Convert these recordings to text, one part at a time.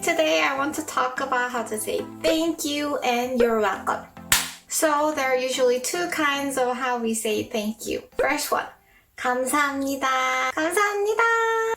Today I want to talk about how to say thank you and you're welcome. So there are usually two kinds of how we say thank you. First one, 감사합니다. 감사합니다.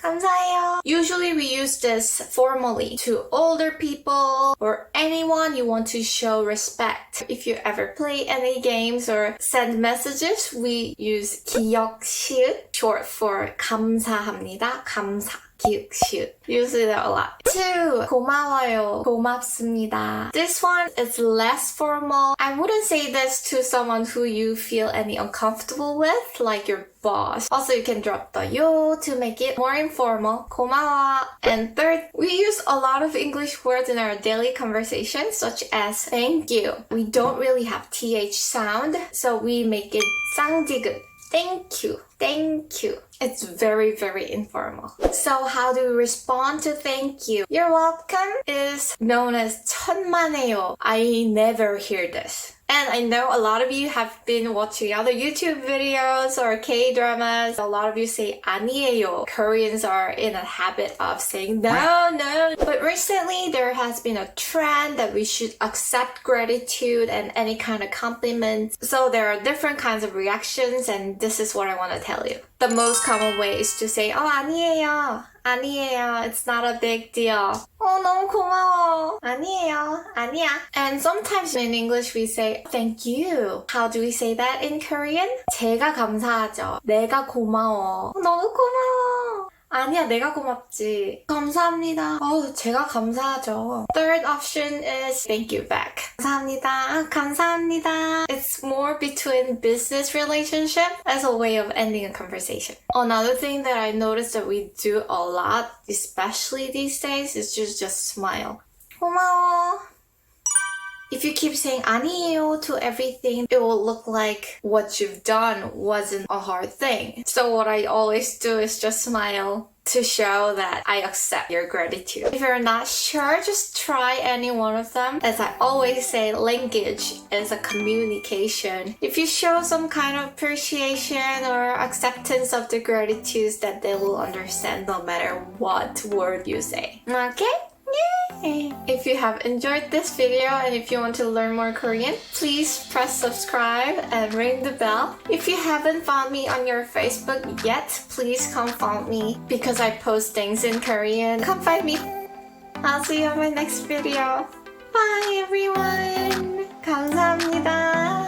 감사해요. Usually we use this formally to older people or anyone you want to show respect. If you ever play any games or send messages, we use 기역, 시읒, short for 감사합니다. 감사. 기역, 시읒. Use it a lot. 2. 고마워요. 고맙습니다. This one is less formal. I wouldn't say this to someone who you feel any uncomfortable with, like your boss. Also, you can drop the yo to make it more informal. 고마워. And third, we use a lot of English words in our daily conversation, such as thank you. We don't really have th sound, so we make it 쌍디귿. Thank you. Thank you. It's very, very informal. So how do we respond to thank you? You're welcome is known as 천만에요. I never hear this. And I know a lot of you have been watching other YouTube videos or K-dramas. A lot of you say 아니에요. Koreans are in a habit of saying no. But recently there has been a trend that we should accept gratitude and any kind of compliments. So there are different kinds of reactions and this is what I want to tell you. The most common way is to say, 아니에요. 아니에요. It's not a big deal. 너무 고마워. 아니에요. 아니야. And sometimes in English we say thank you. How do we say that in Korean? 제가 감사하죠. 내가 고마워. 너무 고마워. 아니야, 내가 고맙지. 감사합니다. 제가 감사하죠. Third option is thank you back. 감사합니다. 감사합니다. It's more between business relationship as a way of ending a conversation. Another thing that I noticed that we do a lot, especially these days, is just smile. 고마워. If you keep saying 아니에요 to everything, it will look like what you've done wasn't a hard thing. So what I always do is just smile to show that I accept your gratitude. If you're not sure, just try any one of them. As I always say, language is a communication. If you show some kind of appreciation or acceptance of the gratitude, that they will understand no matter what word you say. Okay? Yay! If you have enjoyed this video and if you want to learn more Korean, please press subscribe and ring the bell. If you haven't found me on your Facebook yet, please come follow me because I post things in Korean. Come find me. I'll see you on my next video. Bye everyone. 감사합니다.